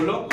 follow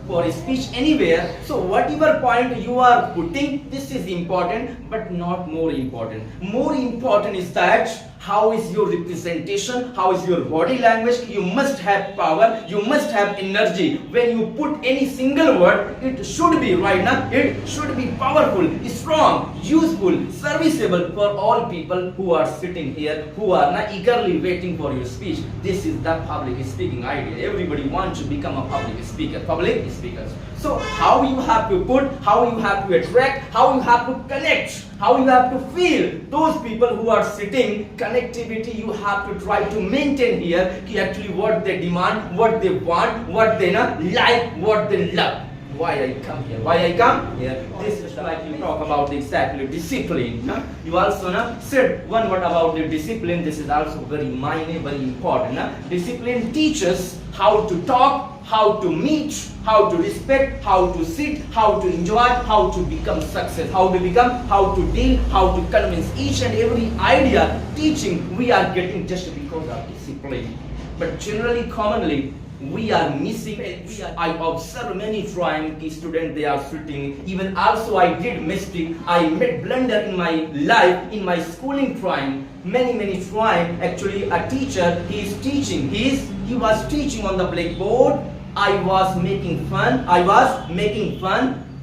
for speech anywhere. So whatever point you are putting, this is important, but not more important. More important is that how is your representation, how is your body language. You must have power, you must have energy. When you put any single word, it should be right now, it should be powerful, strong, useful, serviceable for all people who are sitting here, who are now eagerly waiting for your speech. This is the public speaking idea. Everybody wants to become a public speaker, public speakers. So how you have to put, how you have to attract, how you have to connect, how you have to feel those people who are sitting. Connectivity you have to try to maintain here, actually what they demand, what they want, what they like, what they love. Why I come here? Why I come here? This is like you talk about exactly discipline. You also said one word about the discipline. This is also very minor, very important. Discipline teaches how to talk, how to meet, how to respect, how to sit, how to enjoy, how to become success, how to deal, how to convince. Each and every idea, teaching we are getting just because of discipline. But generally, commonly, we are missing it. I observe many trying students, they are sitting. Even also I did mistake. I made blunder in my life, in my schooling trying. Many trying. Actually, a teacher, he is teaching. He was teaching on the blackboard. I was making fun.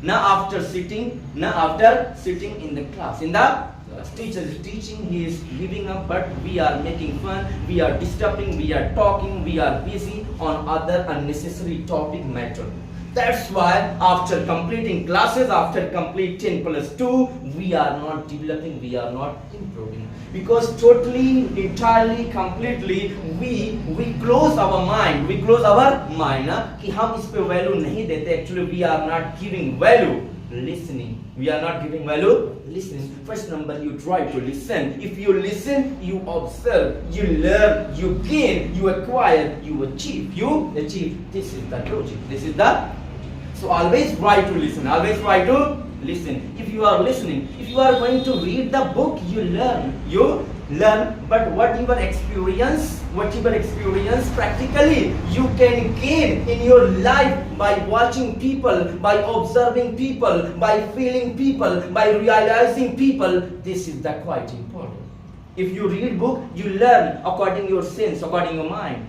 Now after sitting in the class, teacher is teaching, he is giving up, but we are making fun, we are disturbing, we are talking, we are busy on other unnecessary topic matter. That's why after completing classes, after complete 10 plus 2, we are not developing, we are not improving. Because totally, entirely, completely, we close our mind, कि हम इस पे value नहीं देते. Actually, we are not giving value. Listening. We are not giving value. Listening. First number, you try to listen. If you listen, you observe, you learn, you gain, you acquire, you achieve. This is the logic. So always try to listen. Always try to listen. If you are listening, if you are going to read the book, you learn. But whatever experience practically you can gain in your life by watching people, by observing people, by feeling people, by realizing people. This is the quite important. If you read book, you learn according your sense, according your mind,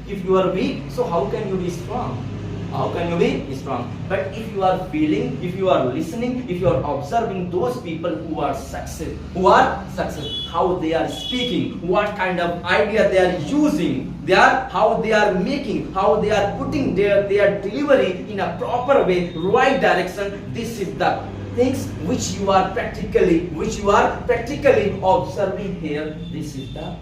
if you are weak, so how can you be strong? But if you are feeling, if you are listening, if you are observing those people who are success, how they are speaking, what kind of idea they are using, how they are making, how they are putting their delivery in a proper way, right direction. This is the things which you are practically observing here. This is the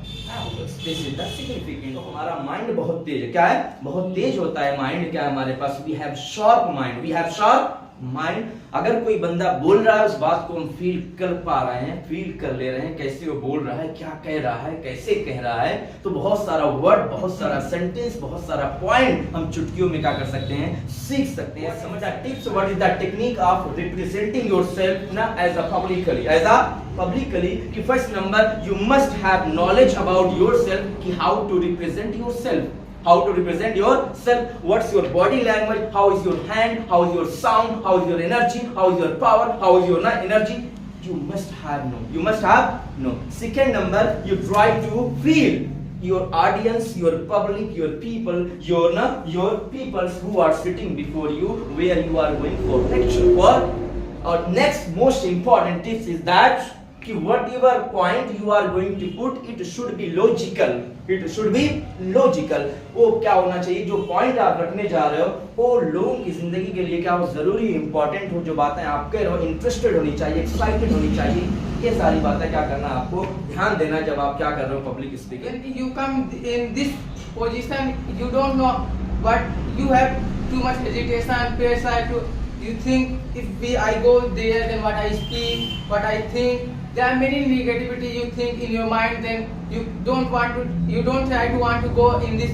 significant. तो हमारा mind बहुत तेज है. क्या है? बहुत तेज होता है mind. क्या है हमारे पास? We have sharp mind. अगर कोई बंदा बोल रहा है, उस बात को हम फील कर पा रहे हैं, फील कर ले रहे हैं, कैसे वो बोल रहा है, क्या कह रहा है, कैसे कह रहा है. तो बहुत सारा वर्ड, बहुत सारा सेंटेंस, बहुत सारा पॉइंट हम चुटकियों में क्या कर सकते हैं, सीख सकते हैं. समझा tips. What is the technique of representing yourself ना एज अ publicly. कि first number, you must have knowledge about yourself, कि how to represent yourself. What's your body language, how is your hand, how is your sound, how is your energy, how is your power, how is your energy. You must have know. Second number, you try to feel your audience, your public, your people, your peoples who are sitting before you, where you are going for lecture. Next most important tips is that कि whatever point you are going to put, it should be logical. वो क्या होना चाहिए, जो point आप रखने जा रहे हो वो लोगों की जिंदगी के लिए क्या हो, जरूरी इंपॉर्टेंट हो. जो बातें आप कह रहे हो, इंटरेस्टेड होनी चाहिए, एक्साइटेड होनी चाहिए. ये सारी बातें क्या करना, आपको ध्यान देना जब आप क्या कर रहे हो public speaking. You come in this position, you don't know what you have, too much hesitation, pressure. You think if I go there, then what I speak, what I think. There are many negativity you think in your mind. Then you don't try to go in this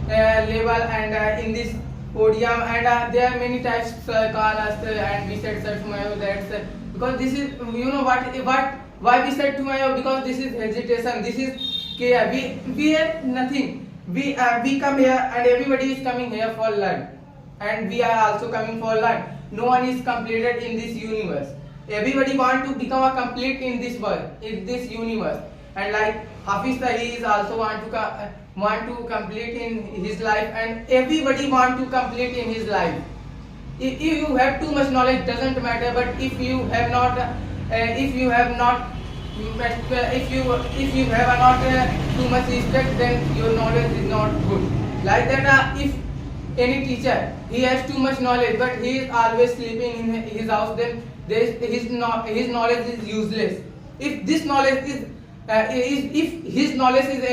level and in this podium. And there are many types call us and we said sir Tumayo, that's because this is why we said Tumayo, because this is hesitation. This is we are nothing. we come here and everybody is coming here for learn, and we are also coming for learn. No one is completed in this universe. Everybody want to become a complete in this world, in this universe. And like Hafiz Saeed is also want to complete in his life, and everybody want to complete in his life. If you have too much knowledge, doesn't matter. But if you have not, if you have not, if you have not too much respect, then your knowledge is not good. Like that, if any teacher he has too much knowledge, but he is always sleeping in his house, then his knowledge is useless. If this knowledge is, if his knowledge is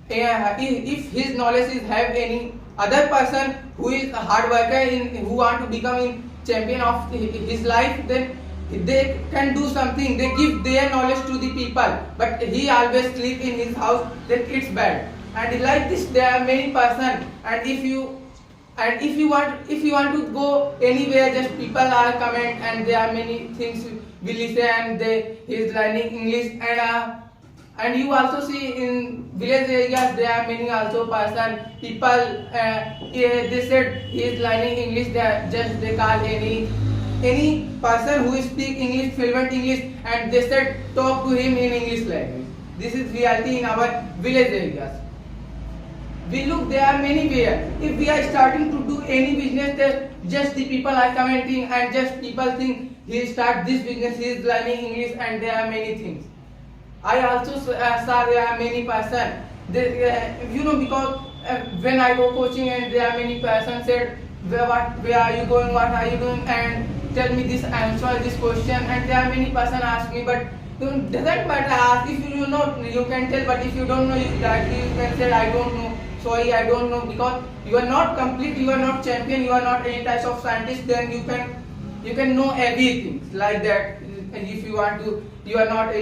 if his knowledge is have any other person who is a hard worker who want to become in champion of his life, then they can do something. They give their knowledge to the people, but he always sleep in his house, then it's bad. And like this, there are many person, and if you want to go anywhere, just people are comment, and there are many things we listen, and he is learning English, and you also see in village areas there are many also person people they said he is learning English, they call any person who speak English, fluent English, and they said talk to him in English language. This is reality in our village areas. We look, there are many ways. If we are starting to do any business, then just the people are commenting, and just people think he start this business, he is learning English, and there are many things. I also saw there are many person. Because when I go coaching, and there are many person said, where are you going, what are you doing, and tell me this answer this question. And there are many person ask me, but doesn't matter. Ask, if you know, you can tell, but if you don't know, you can say I don't know. Sorry, I don't know, because you are not complete, you are not champion, you are not any type of scientist. Then you can know everything like that. If you want to, you are not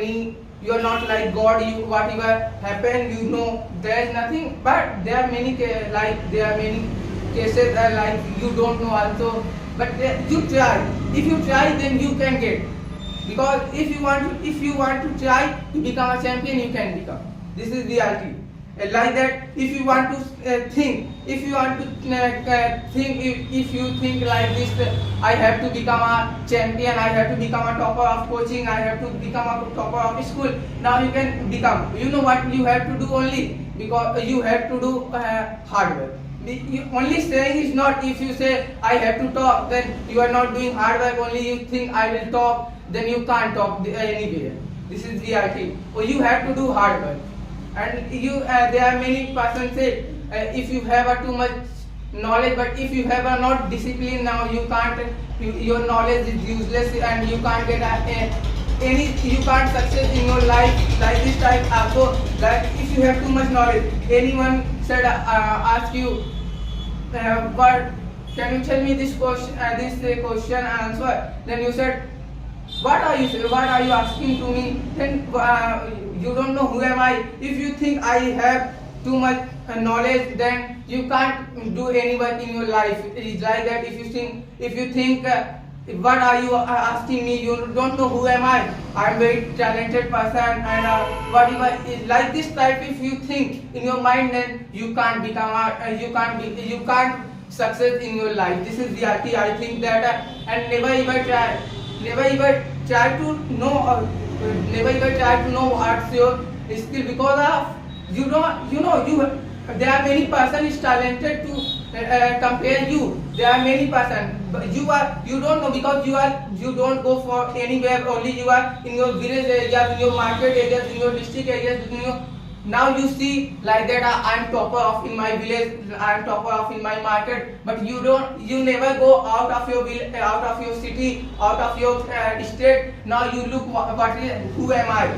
like God. You whatever happen, you know, there is nothing. But there are many cases like you don't know also. But you try. If you try, then you can get. Because if you want to try to become a champion, you can become. This is reality. Like that, if you want to think, if you think like this, I have to become a champion, I have to become a topper of coaching, I have to become a topper of school. Now you can become. You know what you have to do only, because you have to do hard work. Only saying is not. If you say I have to talk, then you are not doing hard work. Only you think I will talk, then you can't talk anywhere. This is reality. Or you have to do hard work. And there are many persons say if you have too much knowledge, but if you have not discipline, now you can't. Your knowledge is useless, and you can't get you can't success in your life. Like this type also, like if you have too much knowledge, anyone said ask you, but can you tell me this question answer? Then you said, what are you asking to me? Then you don't know who am I. If you think I have too much knowledge, then you can't do any work in your life. It's like that. If you think what are you asking me, you don't know who am I. I'm very talented person, and whatever is like this type. If you think in your mind, then you can't become you can't success in your life. This is reality. I think that and never ever try to know. Never ever try to know what's your skill, because of there are many persons talented to compare you. There are many persons, but you don't know, because you don't go for anywhere. Only you are in your village areas, in your market areas, in your district areas. Now you see like that I'm topper of in my village, I'm topper of in my market, but you never go out of your village, out of your city, out of your state. Now you look who am I?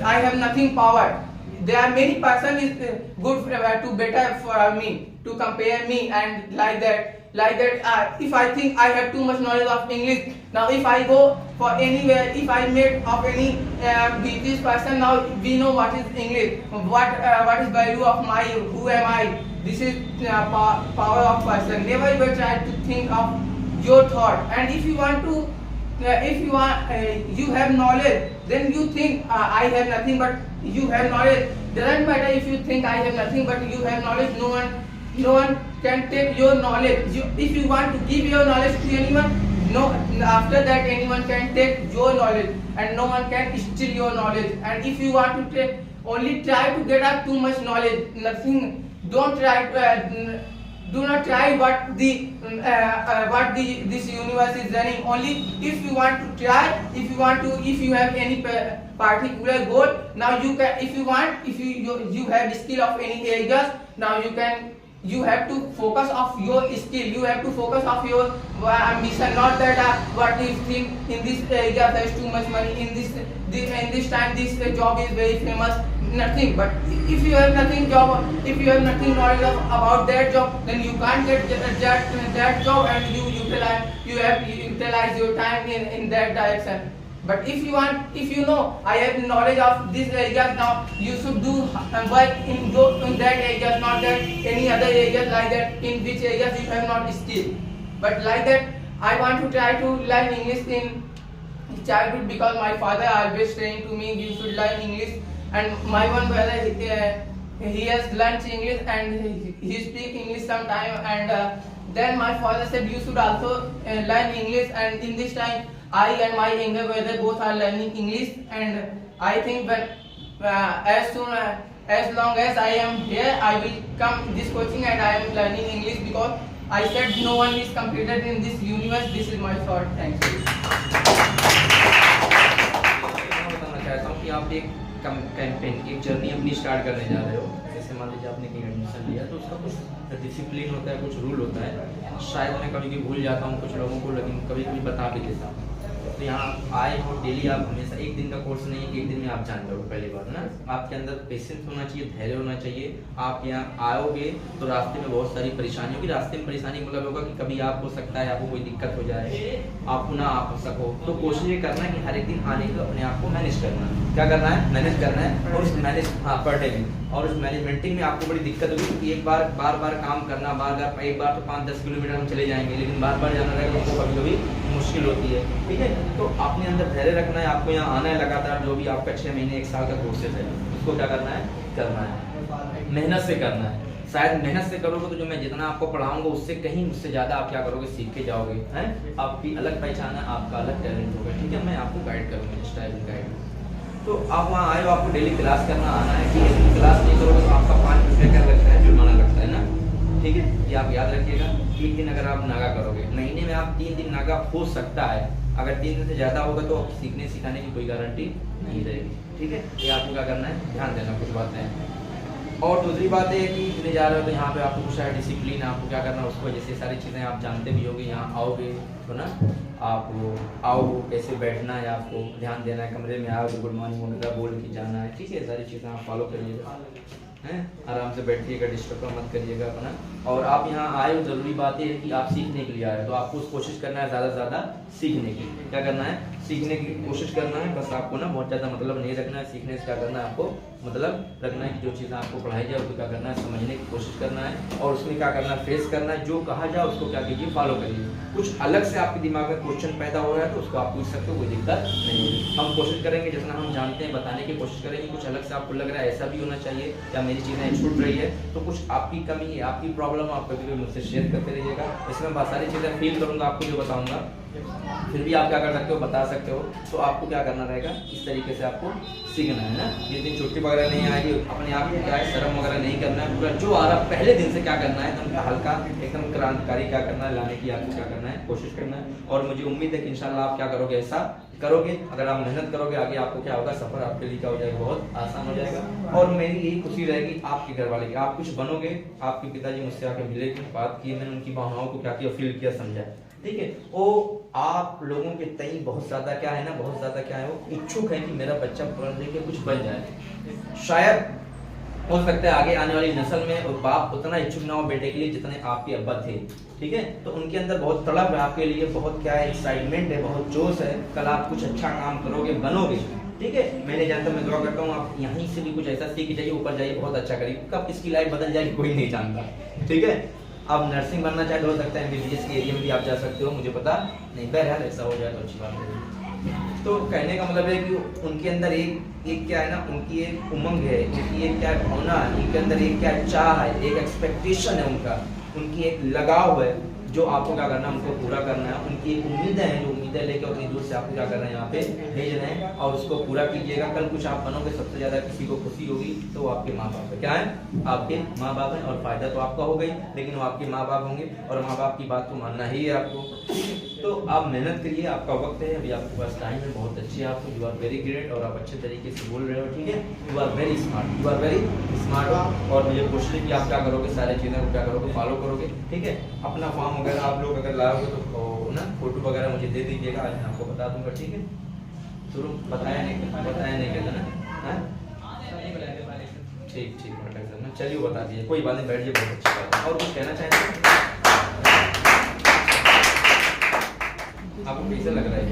I have nothing power. There are many persons is good to better for me to compare me, and like that. If I think I have too much knowledge of English, now if I go for anywhere, if I meet of any British person, now we know what is English, what is value of my, who am I. This is power of person. Never ever try to think of your thought. And if you want to if you are you have knowledge, then you think I have nothing, but you have knowledge. Doesn't matter if you think I have nothing, but you have knowledge. No one can take your knowledge. If you want to give your knowledge to anyone, no, after that anyone can take your knowledge, and no one can steal your knowledge. And if you want to take, only try to get up too much knowledge. Nothing. Don't try. Do not try what this universe is running. Only if you want to try, if you have any particular goal, now you can, if you want, if you have skill of any areas, now you have to focus of your skill. You have to focus of your ambition, not that what you think in this area there is too much money, in this time this job is very famous. Nothing. But if you have nothing job, if you have nothing knowledge about that job, then you can't get that job, and you have to utilize your time in that direction. But if you want, if you know I have knowledge of this area, now you should do work in that area, not that any other areas like that in which areas you have not skill. But like that, I want to try to learn English in childhood, because my father always saying to me, you should learn English. And my one brother, he has learned English and he speak English sometime. And then my father said, you should also learn English. And in this time, I and my younger brother both are learning English. And I think when as long as I am here, I will come this coaching and I am learning English, because I said no one is completed in this universe. This is my thought. Thank you. आप एक campaign, एक journey अपनी start करने जा रहे हो। जैसे मान लीजिए आपने कहीं एडमिशन लिया, तो उसका कुछ डिसिप्लिन होता है, कुछ रूल होता है। शायद मैं कभी कभी भूल जाता हूँ कुछ लोगों को, लेकिन कभी कभी बता भी देता हूँ। तो यहाँ आए हो डेली, आप हमेशा, एक दिन का कोर्स नहीं है, एक दिन में आप जान जाओगे। पहली बात ना, आपके अंदर पेशेंस होना चाहिए, धैर्य होना चाहिए। आप यहाँ आओगे तो रास्ते में बहुत सारी परेशानी होगी। रास्ते में परेशानी मतलब होगा कि कभी आप हो सकता है आपको कोई दिक्कत हो जाए, आप ना आ सको। तो कोशिश ये करना है कि हर एक दिन आने को अपने आप को मैनेज करना है। क्या करना है? मैनेज करना है। और उस मैनेज पर डे में, और उस मैनेजमेंटिंग में आपको बड़ी दिक्कत होगी, क्योंकि एक बार बार काम करना, एक बार तो 5-10 किलोमीटर हम चले जाएंगे, लेकिन बार जाना रहेगा तो कभी कभी मुश्किल होती है। ठीक है, तो अपने अंदर धैर्य रखना है। आपको यहाँ आना है लगातार, जो भी आपका 6 महीने 1 साल का कोर्सेज है, उसको क्या करना है, मेहनत से करना है। शायद मेहनत से करोगे तो जो मैं जितना आपको पढ़ाऊंगा उससे कहीं मुझसे ज़्यादा आप क्या करोगे, सीख के जाओगे। हैं, आपकी अलग पहचान है, आपका अलग टैलेंट होगा। ठीक है, मैं आपको गाइड करूँगा, जिस टाइप गाइड। तो आप वहाँ आए हो, आपको डेली क्लास करना आना है। ठीक है, क्लास नहीं करोगे तो आपका 5 रुपये का लगता है, जुर्माना लगता है ना। ठीक है, ये आप याद रखिएगा। 1 दिन अगर आप नागा करोगे, महीने में आप 3 दिन नागा हो सकता है। अगर 3 दिन से ज़्यादा होगा तो सीखने सिखाने की कोई गारंटी नहीं रहेगी। ठीक है, ये आपको क्या करना है, ध्यान देना कुछ बातें। और दूसरी बात है कि इतने जा रहे हो तो यहाँ पे आपको कुछ है डिसिप्लिन, आपको क्या करना है उसको, जैसे सारी चीज़ें आप जानते भी होगे। यहाँ आओगे तो ना, आप आओ कैसे बैठना है, आपको ध्यान देना है। कमरे में आओ तो गुड मॉर्निंग वगैरह बोल के जाना है। ठीक है, सारी चीज़ें आप फॉलो करिएगा। हैं, आराम से बैठिएगा, डिस्टर्ब मत करिएगा अपना। और आप यहाँ आए हो, ज़रूरी बात यह है कि आप सीखने के लिए आए हो, तो आपको कोशिश करना है ज़्यादा से ज़्यादा सीखने की। क्या करना है, सीखने की कोशिश करना है। बस आपको ना बहुत ज़्यादा मतलब नहीं रखना है। सीखने से क्या करना है, आपको मतलब रखना है कि जो चीज़ें आपको पढ़ाई जाए उसको क्या करना है, समझने की कोशिश करना है। और उसमें क्या करना है, फेस करना है। जो कहा जाए उसको क्या कीजिए, फॉलो करिए। कुछ अलग से आपके दिमाग में क्वेश्चन पैदा हो रहा है तो उसको आप पूछ सकते हो, कोई दिक्कत नहीं होगी। हम कोशिश करेंगे जितना हम जानते हैं बताने की कोशिश करेंगे। कुछ अलग से आपको लग रहा है ऐसा भी होना चाहिए, या मेरी चीज़ें छूट रही है, तो कुछ आपकी कमी है, आपकी प्रॉब्लम, आप कभी भी मुझसे शेयर करते रहिएगा। इसमें बहुत सारी चीज़ें फील करूँगा, आपको जो बताऊँगा, फिर भी आप क्या कर सकते हो, बता सकते हो। तो आपको क्या करना रहेगा, इस तरीके से आपको सीखना है ना। जिस दिन छुट्टी वगैरह नहीं आएगी, अपने आप को क्या है, शर्म वगैरह नहीं करना है। पूरा जो आ रहा पहले दिन से क्या करना है, एकदम हल्का, एकदम क्रांतिकारी क्या करना है, लाने की आपको क्या करना है, कोशिश करना है। और मुझे उम्मीद है कि इंशाल्लाह आप क्या करोगे, ऐसा करोगे। अगर आप मेहनत करोगे, आगे आपको क्या होगा, सफर आपके लिए क्या हो जाएगा, बहुत आसान हो जाएगा। और मेरी यही खुशी रहेगी आपके घर वाले की, आप कुछ बनोगे। आपके पिताजी मुझसे आके मिले, बात की, मैंने उनकी भावनाओं को क्या किया, फील किया, समझा। ठीक है, वो आप लोगों के तई बहुत ज़्यादा क्या है ना, बहुत ज़्यादा क्या है, वो इच्छुक है कि मेरा बच्चा पढ़ लिख के कुछ बन जाए। शायद हो सकता है आगे आने वाली नस्ल में और बाप उतना इच्छुक ना हो बेटे के लिए जितने आपके अब्बा थे। ठीक है, तो उनके अंदर बहुत तड़प है आपके लिए, बहुत क्या है, एक्साइटमेंट है, बहुत जोश है। कल आप कुछ अच्छा काम करोगे, बनोगे। ठीक है, मैंने जानता, मैं दुआ करता हूँ आप यहीं से भी कुछ ऐसा सीख जाइए, ऊपर जाइए, बहुत अच्छा करिए। कब किसकी लाइफ बदल जाएगी कोई नहीं जानता। ठीक है, आप नर्सिंग बनना चाहे तो हो सकता है एमबीबीएस के एरिया में भी आप जा सकते हो, मुझे पता नहीं, बहरहाल ऐसा हो जाए तो अच्छी बात है। तो कहने का मतलब है कि उनके अंदर एक क्या है ना, उनकी एक उमंग है, उनकी एक क्या भावना है, उनके अंदर एक क्या चाह है, एक एक्सपेक्टेशन है उनका, उनकी एक लगाव है जो आपको क्या करना है, उनको पूरा करना है। उनकी एक उम्मीदें हैं, जो उम्मीदें लेकर उतनी दूर से आपको क्या करना है, यहाँ पे भेज रहे हैं, और उसको पूरा कीजिएगा। कल कुछ आप बनोगे, सबसे ज्यादा किसी को खुशी होगी तो वो आपके माँ बाप है। क्या है? आपके माँ बाप हैं, और फायदा तो आपका हो गई, लेकिन वो आपके माँ बाप होंगे, और माँ बाप की बात तो मानना ही है आपको। तो आप मेहनत करिए, आपका वक्त है, अभी आपके पास टाइम है, बहुत अच्छी है आपको, यू आर वेरी ग्रेट, और आप अच्छे तरीके से बोल रहे हो, ठीक है, you are very smart, you are very smart हो। और मुझे कोशिश है कि आप क्या करोगे, सारे चीज़ों को क्या करोगे, फॉलो करोगे, ठीक है। अपना फॉर्म वगैरह आप लोग अगर लाओगे तो ना फोटो वगैरह मुझे दे दीजिएगा, आज मैं आपको बता दूंगा, ठीक है। शुरू बताया नहीं कहता ना, ठीक ठीक ना, चलिए बता दीजिए, कोई बात नहीं, बैठ जाइए, बहुत अच्छी बात है। और कुछ कहना चाहेंगे? आपको कैसा लग रहा है?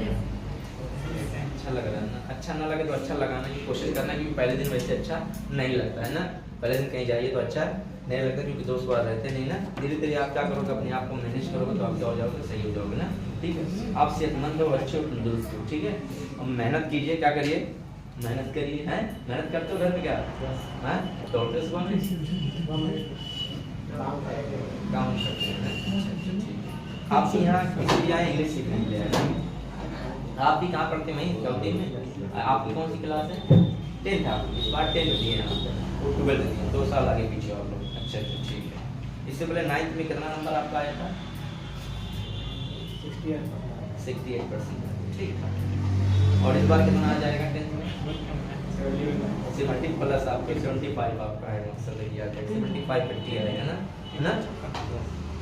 अच्छा लग रहा है ना? अच्छा ना लगे तो अच्छा लगाने की कोशिश करना, क्योंकि पहले दिन वैसे अच्छा नहीं लगता है ना, पहले दिन कहीं जाइए तो अच्छा नहीं लगता, क्योंकि दोस्त बार रहते नहीं ना। धीरे धीरे आप क्या करोगे, अपने आप को मैनेज करोगे तो आप क्या हो जाओगे, सही हो जाओगे ना, ठीक है। आप सेहतमंद हो, अच्छे हो, तंदुरुस्त हो, ठीक है। अब मेहनत कीजिए, क्या करिए, मेहनत करिए, हैं, मेहनत करते हो घर में क्या, हैं, दौड़ते सुबह में काम करते हैं। आप यहाँ इसलिए आए इंग्लिश सीखने के लिए, है ना? आप भी कहाँ पढ़ते हैं? वहीं सऊदी में। आपकी कौन सी क्लास है? 10th। आप इस बार 10th दिए हैं, आप 12th दिए, 2 साल आगे पीछे आप लोग। अच्छा अच्छा, ठीक है। इससे पहले 9th में कितना नंबर आपका आया था? 68%, ठीक है। और इस बार कितना आ जाएगा 10th में? 70 प्लस आपके 75 आपका है, मकसद है 75 50 आएगा ना, है ना?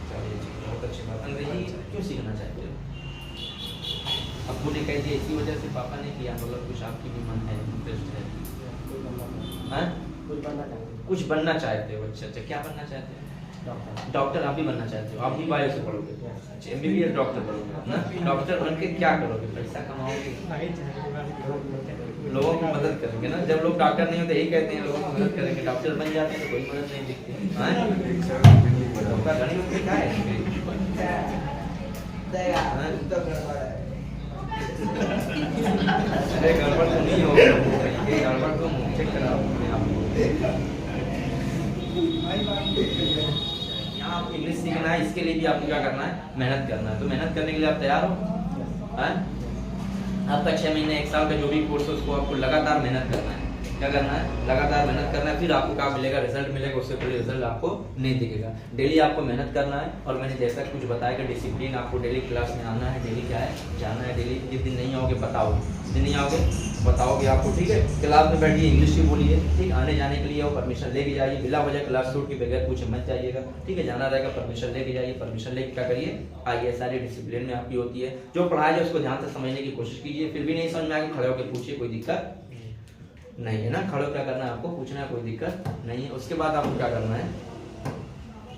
चलिए ठीक है, बहुत अच्छी बात। अंग्रेजी क्यों सीखना चाहते हो? अब्बू ने कह दिया इसी वजह से, पापा ने किया, मतलब कुछ आपकी भी मन है, इंटरेस्ट है? कुछ बनना चाहते हो? अच्छा अच्छा, क्या बनना चाहते हो? डॉक्टर। आप भी बनना चाहते हो? आप भी बायो से पढ़ोगे? अच्छा, एमबीबीएस डॉक्टर पढ़ोगे ना? डॉक्टर बन के क्या करोगे? पैसा कमाओगे, लोगों की मदद करेंगे ना। जब लोग डॉक्टर नहीं होते यही कहते हैं, लोगों की मदद करेंगे, डॉक्टर बन जाते हैं तो कोई मदद नहीं दिखती। धोखा धड़ी होती क्या है? अरे गड़बड़ तो नहीं होगा, गड़बड़ तो मुंह चेक कराओ अपने आप को। यहाँ आपको इंग्लिश सीखना है, इसके लिए भी आपको क्या करना है, मेहनत करना है। तो मेहनत करने के लिए आप तैयार हो? आपका 6 महीने 1 साल का जो भी कोर्स है उसको आपको लगातार मेहनत करना है। क्या करना है? लगातार मेहनत करना है, फिर आपको क्या मिलेगा, रिजल्ट मिलेगा। उससे पहले रिजल्ट आपको नहीं दिखेगा। डेली आपको मेहनत करना है, और मैंने जैसा कुछ बताया कि डिसिप्लिन, आपको डेली क्लास में आना है, डेली क्या है, जाना है डेली। जिस दिन नहीं आओगे बताओगे, जिस दिन नहीं आओगे बताओगे आपको, ठीक है। क्लास में बैठिए, इंग्लिश भी बोलिए, ठीक। आने जाने के लिए परमिशन लेके जाइए, बिला वजह क्लास छूट के बगैर पूछे मत जाइएगा, ठीक है। जाना रहेगा परमिशन लेके जाइए, परमिशन लेके क्या करिए, आइए। सारी डिसिप्लिन में आपकी होती है। जो पढ़ाया जाए उसको ध्यान से समझने की कोशिश कीजिए। फिर भी नहीं समझ में आगे, खड़े होकर पूछिए, कोई दिक्कत नहीं है ना। खड़े क्या करना है आपको, पूछना है, कोई दिक्कत नहीं है। उसके बाद आपको क्या करना है,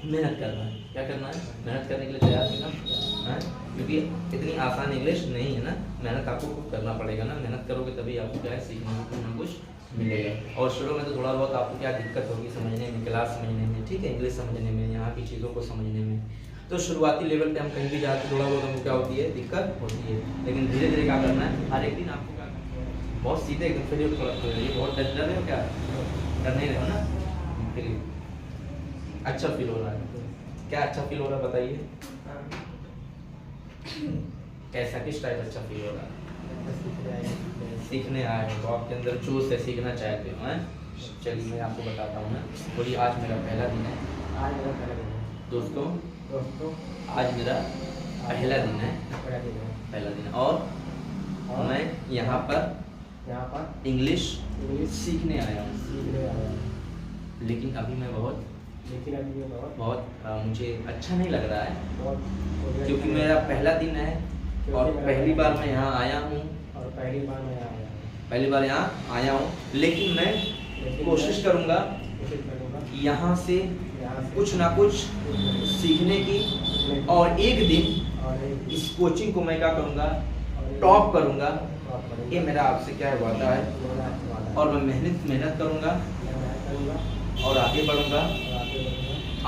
मेहनत करना है। क्या करना है? मेहनत करने के लिए तैयार करना है, क्योंकि इतनी आसान इंग्लिश नहीं है ना। मेहनत आपको खुद करना पड़ेगा ना। मेहनत करोगे तभी आपको क्या है, सीखने को कुछ ना कुछ मिलेगा। और शुरू में तो थोड़ा बहुत आपको क्या दिक्कत होगी समझने में, क्लास समझने में, ठीक है, इंग्लिश समझने में, यहाँ की चीज़ों को समझने में। तो शुरुआती लेवल पे हम कहीं भी जाते थोड़ा बहुत हमको क्या होती है, दिक्कत होती है। लेकिन धीरे धीरे क्या करना है, हर एक दिन आपको क्या करना है, बहुत सीधे एकदम फिर ये बहुत डर रहे हो क्या, डर नहीं रहे हो ना, फिर अच्छा फील हो रहा है। क्या अच्छा फील हो रहा है बताइए, कैसा, किस टाइप अच्छा फील हो रहा है? सीखने आए हो तो आपके अंदर जोश है, सीखना चाहते हो, हैं? चलिए मैं आपको बताता हूँ ना। बोलिए, आज मेरा पहला दिन है। आज मेरा पहला दिन है दोस्तों, आज मेरा पहला दिन है, पहला दिन है। और मैं यहाँ पर इंग्लिश सीखने आया हूँ। लेकिन अभी मैं बहुत मुझे अच्छा नहीं लग रहा है, क्योंकि मेरा पहला दिन है और पहली बार मैं यहाँ आया हूँ, पहली बार यहाँ आया हूँ। लेकिन मैं कोशिश करूँगा यहाँ से कुछ ना कुछ सीखने की, और एक दिन इस कोचिंग को मैं क्या करूँगा, टॉप करूँगा। ये मेरा आपसे क्या वादा है, और मैं मेहनत करूँगा और आगे बढ़ूँगा।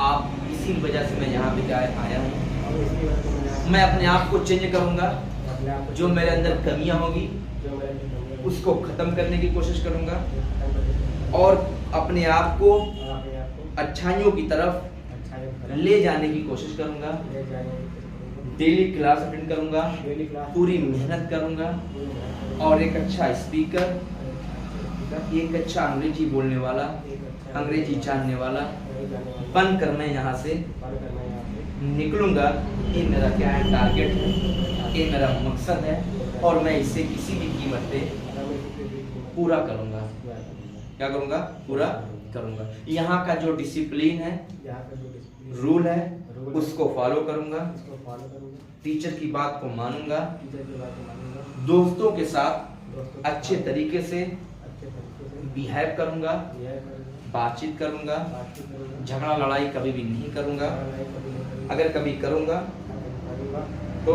आप इस इसी वजह से मैं यहाँ पे आया हूँ। और इसकी वजह से मैंने आप- मैं अपने आप को चेंज करूँगा, अपने आप को- जो मेरे अंदर कमियाँ होगी जो मेरे अंदर कमियां हैं, उसको ख़त्म करने की कोशिश करूँगा वो खत्म कर देते हैं। और अपने आप को और अपने आप को अच्छाइयों की तरफ अच्छाई की तरफ ले जाने की कोशिश करूँगा। ले जाने की कोशिश करूंगा। डेली क्लास अटेंड करूँगा, डेली क्लास पूरी मेहनत करूँगा पूरी मेहनत करूंगा। और एक अच्छा स्पीकर, और एक अच्छा अंग्रेजी बोलने वाला, एक अच्छा अंग्रेजी जानने वाला अंग्रेजी जानने वाला बनकर मैं यहाँ से पार करना है यहाँ पे। निकलूँगा। ये मेरा क्या है, टारगेट है, ये मेरा मकसद है और मैं इसे किसी भी कीमत पे अगर मैं किसी भी कीमत पूरा करूँगा। पूरा करूंगा। क्या करूँगा? पूरा करूँगा। यहाँ का जो डिसिप्लिन है, यहाँ का जो डिसिप्लिन रूल है, रूल उसको फॉलो करूँगा, इसको फॉलो करूंगा। टीचर की बात को मानूंगा, टीचर की बात को मानूंगा। दोस्तों के साथ दोस्तों के अच्छे साथ तरीके से अच्छे तरीके से बिहेव करूँगा, बिहेव करूंगा। बातचीत करूँगा, बातचीत करूंगा। झगड़ा लड़ाई कभी भी नहीं करूँगा। लड़ाई कभी नहीं करूंगा। अगर कभी करूँगा अगर करूंगा तो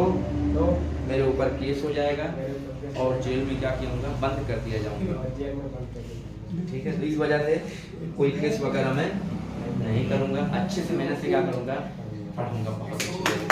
तो मेरे ऊपर केस हो जाएगा मेरे ऊपर केस और जेल में क्या किया होगा, बंद कर दिया जाऊंगा। और जेल में बंद कर देंगे। ठीक है, तो इस वजह से कोई केस वगैरह मैं नहीं करूँगा। अच्छे से मेहनत से क्या करूँगा, पढ़ूंगा बहुत अच्छे से।